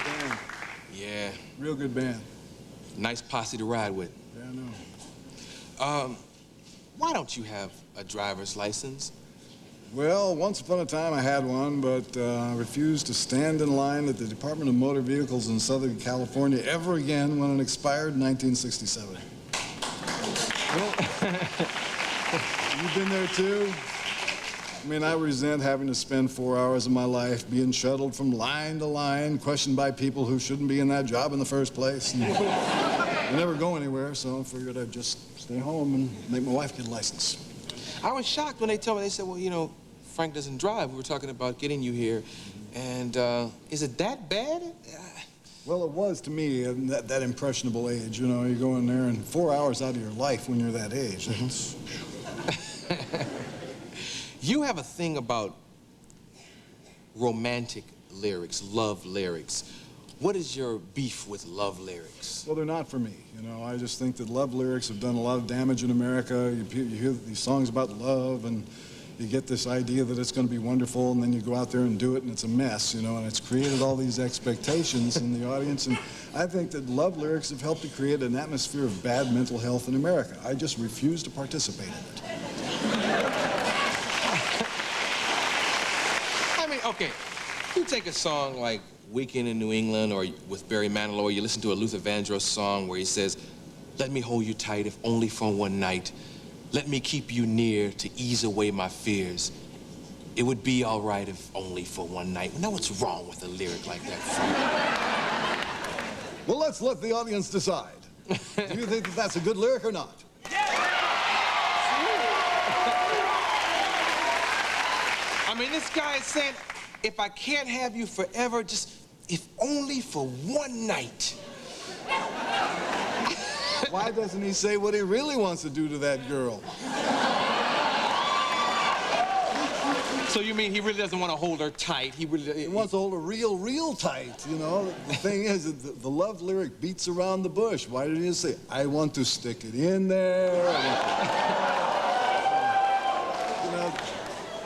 band. Yeah. Real good band. Nice posse to ride with. Yeah, I know. Why don't you have a driver's license? Well, once upon a time I had one, but I refused to stand in line at the Department of Motor Vehicles in Southern California ever again when it expired in 1967. Well, you've been there too? I mean, I resent having to spend 4 hours of my life being shuttled from line to line, questioned by people who shouldn't be in that job in the first place. And I never go anywhere, so I figured I'd just stay home and make my wife get a license. I was shocked when they told me, they said, well, you know, Frank doesn't drive. We were talking about getting you here. And is it that bad? Well, it was to me at that impressionable age. You know, you go in there and 4 hours out of your life when you're that age. You have a thing about romantic lyrics, love lyrics. What is your beef with love lyrics? Well, they're not for me. You know, I just think that love lyrics have done a lot of damage in America. You hear these songs about love, and you get this idea that it's going to be wonderful, and then you go out there and do it, and it's a mess, you know, and it's created all these expectations in the audience. And I think that love lyrics have helped to create an atmosphere of bad mental health in America. I just refuse to participate in it. I mean, okay, you take a song like Weekend in New England or with Barry Manilow, or you listen to a Luther Vandross song where he says, let me hold you tight if only for one night. Let me keep you near to ease away my fears. It would be all right if only for one night. Now, what's wrong with a lyric like that, Frank? Well, let's let the audience decide. Do you think that that's a good lyric or not? I mean, this guy is saying, if I can't have you forever, just if only for one night. Why doesn't he say what he really wants to do to that girl? So you mean he really doesn't want to hold her tight? He wants to hold her real tight, you know? The thing is, the love lyric beats around the bush. Why didn't he say, I want to stick it in there? You know,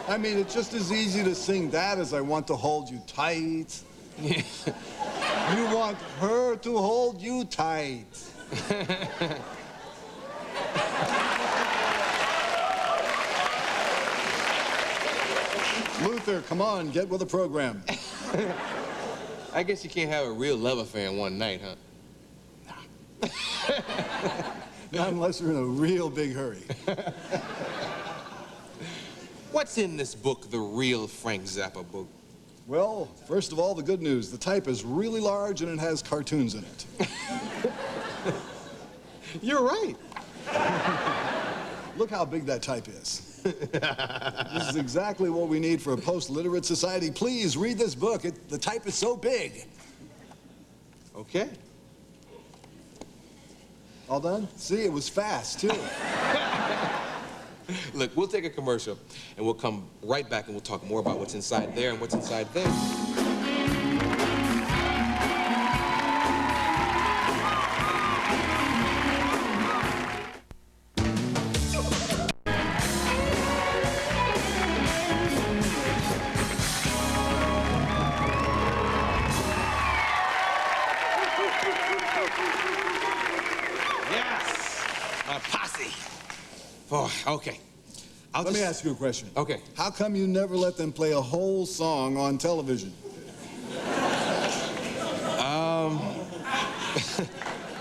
I mean, it's just as easy to sing that as I want to hold you tight. You want her to hold you tight. Luther, come on, get with the program. I guess you can't have a real love affair in one night, huh? Not unless you're in a real big hurry. What's in this book, the real Frank Zappa book? Well, first of all, the good news. The type is really large and it has cartoons in it. You're right. Look how big that type is. This is exactly what we need for a post-literate society. Please read this book. The type is so big. Okay. All done? See, it was fast, too. Look, we'll take a commercial, and we'll come right back, and we'll talk more about what's inside there and what's inside there. Yes! My posse. Oh, okay. Let me ask you a question. Okay. How come you never let them play a whole song on television?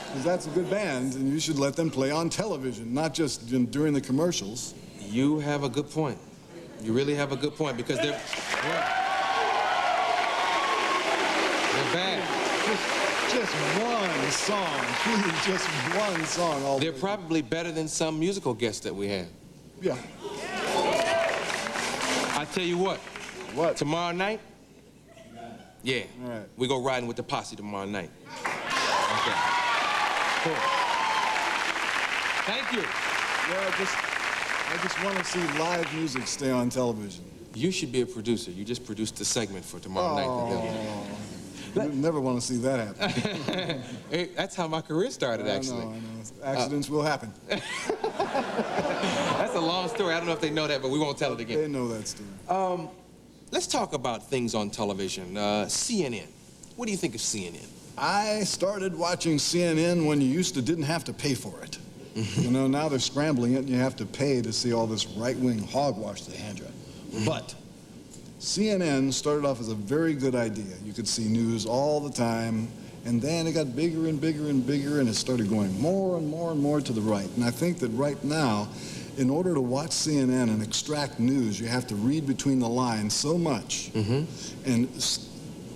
Because that's a good band, and you should let them play on television, not just during the commercials. You have a good point. You really have a good point, because they're bad. Just one song, please, just one song all They're day. probably better than some musical guests that we have. Yeah. I tell you what. What? Tomorrow night? Yeah. All right. We go riding with the posse tomorrow night. Okay. Cool. Thank you. Yeah, I just want to see live music stay on television. You should be a producer. You just produced the segment for tomorrow night. You never want to see that happen. Hey, that's how my career started, actually. I know. Accidents will happen. That's a long story. I don't know if they know that, but we won't tell it again. They know that story. Let's talk about things on television. CNN. What do you think of CNN? I started watching CNN when you used to didn't have to pay for it. You know, now they're scrambling it and you have to pay to see all this right-wing hogwash they hand you. But CNN started off as a very good idea. You could see news all the time, and then it got bigger and bigger and bigger, and it started going more and more and more to the right. And I think that right now, in order to watch CNN and extract news, you have to read between the lines so much and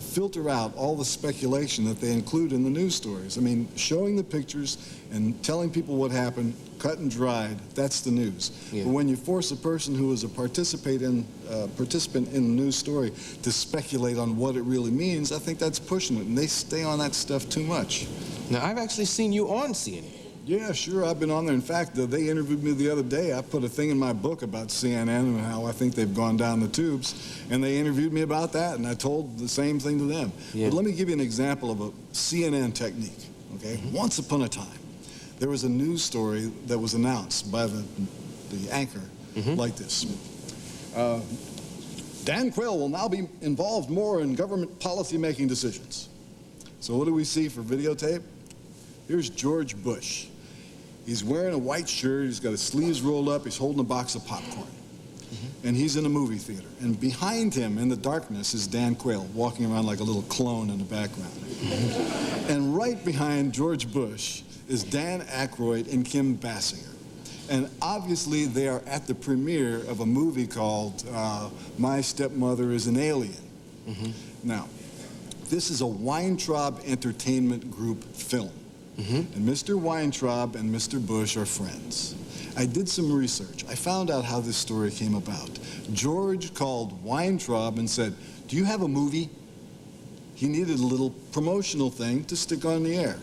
filter out all the speculation that they include in the news stories. I mean, showing the pictures and telling people what happened, cut and dried, that's the news. Yeah. But when you force a person who is a participant in the news story to speculate on what it really means, I think that's pushing it, and they stay on that stuff too much. Now, I've actually seen you on CNN. Yeah, sure, I've been on there. In fact, they interviewed me the other day. I put a thing in my book about CNN and how I think they've gone down the tubes, and they interviewed me about that, and I told the same thing to them. Yeah. But let me give you an example of a CNN technique, okay? Once upon a time, there was a news story that was announced by the anchor like this. Dan Quayle will now be involved more in government policy-making decisions. So what do we see for videotape? Here's George Bush. He's wearing a white shirt, he's got his sleeves rolled up, he's holding a box of popcorn. And he's in a movie theater. And behind him, in the darkness, is Dan Quayle, walking around like a little clone in the background. And right behind George Bush is Dan Aykroyd and Kim Basinger. And obviously, they are at the premiere of a movie called My Stepmother is an Alien. Now, this is a Weintraub Entertainment Group film. And Mr. Weintraub and Mr. Bush are friends. I did some research. I found out how this story came about. George called Weintraub and said, "Do you have a movie?" He needed a little promotional thing to stick on the air.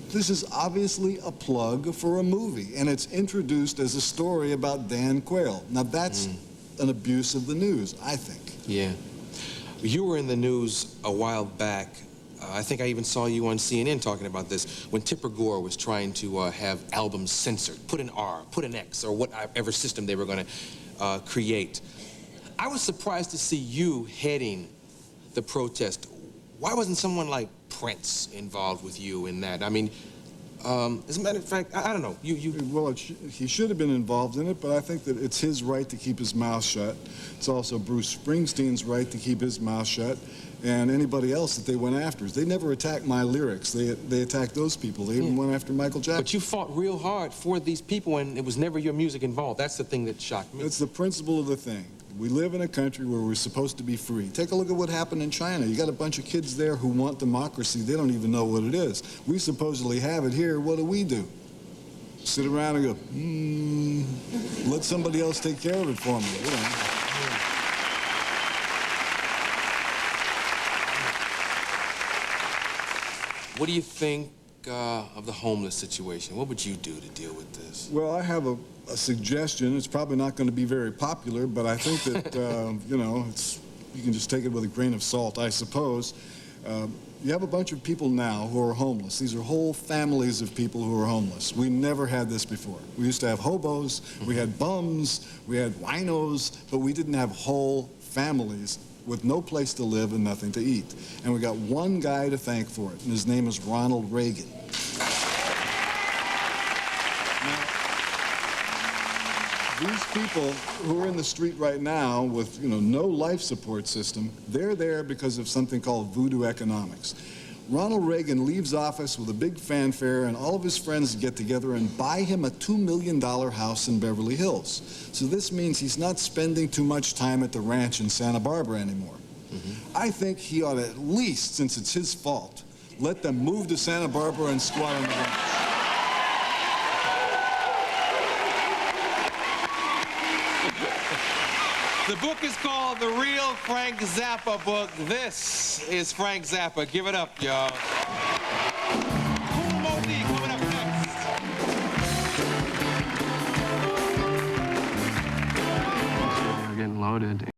This is obviously a plug for a movie, and it's introduced as a story about Dan Quayle. Now, that's an abuse of the news, I think. Yeah. You were in the news a while back. I think I even saw you on CNN talking about this when Tipper Gore was trying to have albums censored, put an R, put an X, or whatever system they were going to create. I was surprised to see you heading the protest. Why wasn't someone like Prince involved with you in that? I mean, as a matter of fact, I don't know. Well, he should have been involved in it, but I think that it's his right to keep his mouth shut. It's also Bruce Springsteen's right to keep his mouth shut, and anybody else that they went after. They never attacked my lyrics. They attacked those people. They even went after Michael Jackson. But you fought real hard for these people, and it was never your music involved. That's the thing that shocked me. It's the principle of the thing. We live in a country where we're supposed to be free. Take a look at what happened in China. You got a bunch of kids there who want democracy. They don't even know what it is. We supposedly have it here. What do? Sit around and go, let somebody else take care of it for me. You know. What do you think of the homeless situation? What would you do to deal with this? Well, I have a suggestion. It's probably not going to be very popular, but I think that, you know, you can just take it with a grain of salt, I suppose. You have a bunch of people now who are homeless. These are whole families of people who are homeless. We never had this before. We used to have hobos, we had bums, we had winos, but we didn't have whole families with no place to live and nothing to eat. And we got one guy to thank for it, and his name is Ronald Reagan. These people who are in the street right now with, you know, no life support system, they're there because of something called voodoo economics. Ronald Reagan leaves office with a big fanfare, and all of his friends get together and buy him a $2 million house in Beverly Hills. So this means he's not spending too much time at the ranch in Santa Barbara anymore. I think he ought to, at least, since it's his fault, let them move to Santa Barbara and squat on the ranch. The book is called The Real Frank Zappa Book. This is Frank Zappa. Give it up, y'all. Cool Modi coming up next. We're getting loaded.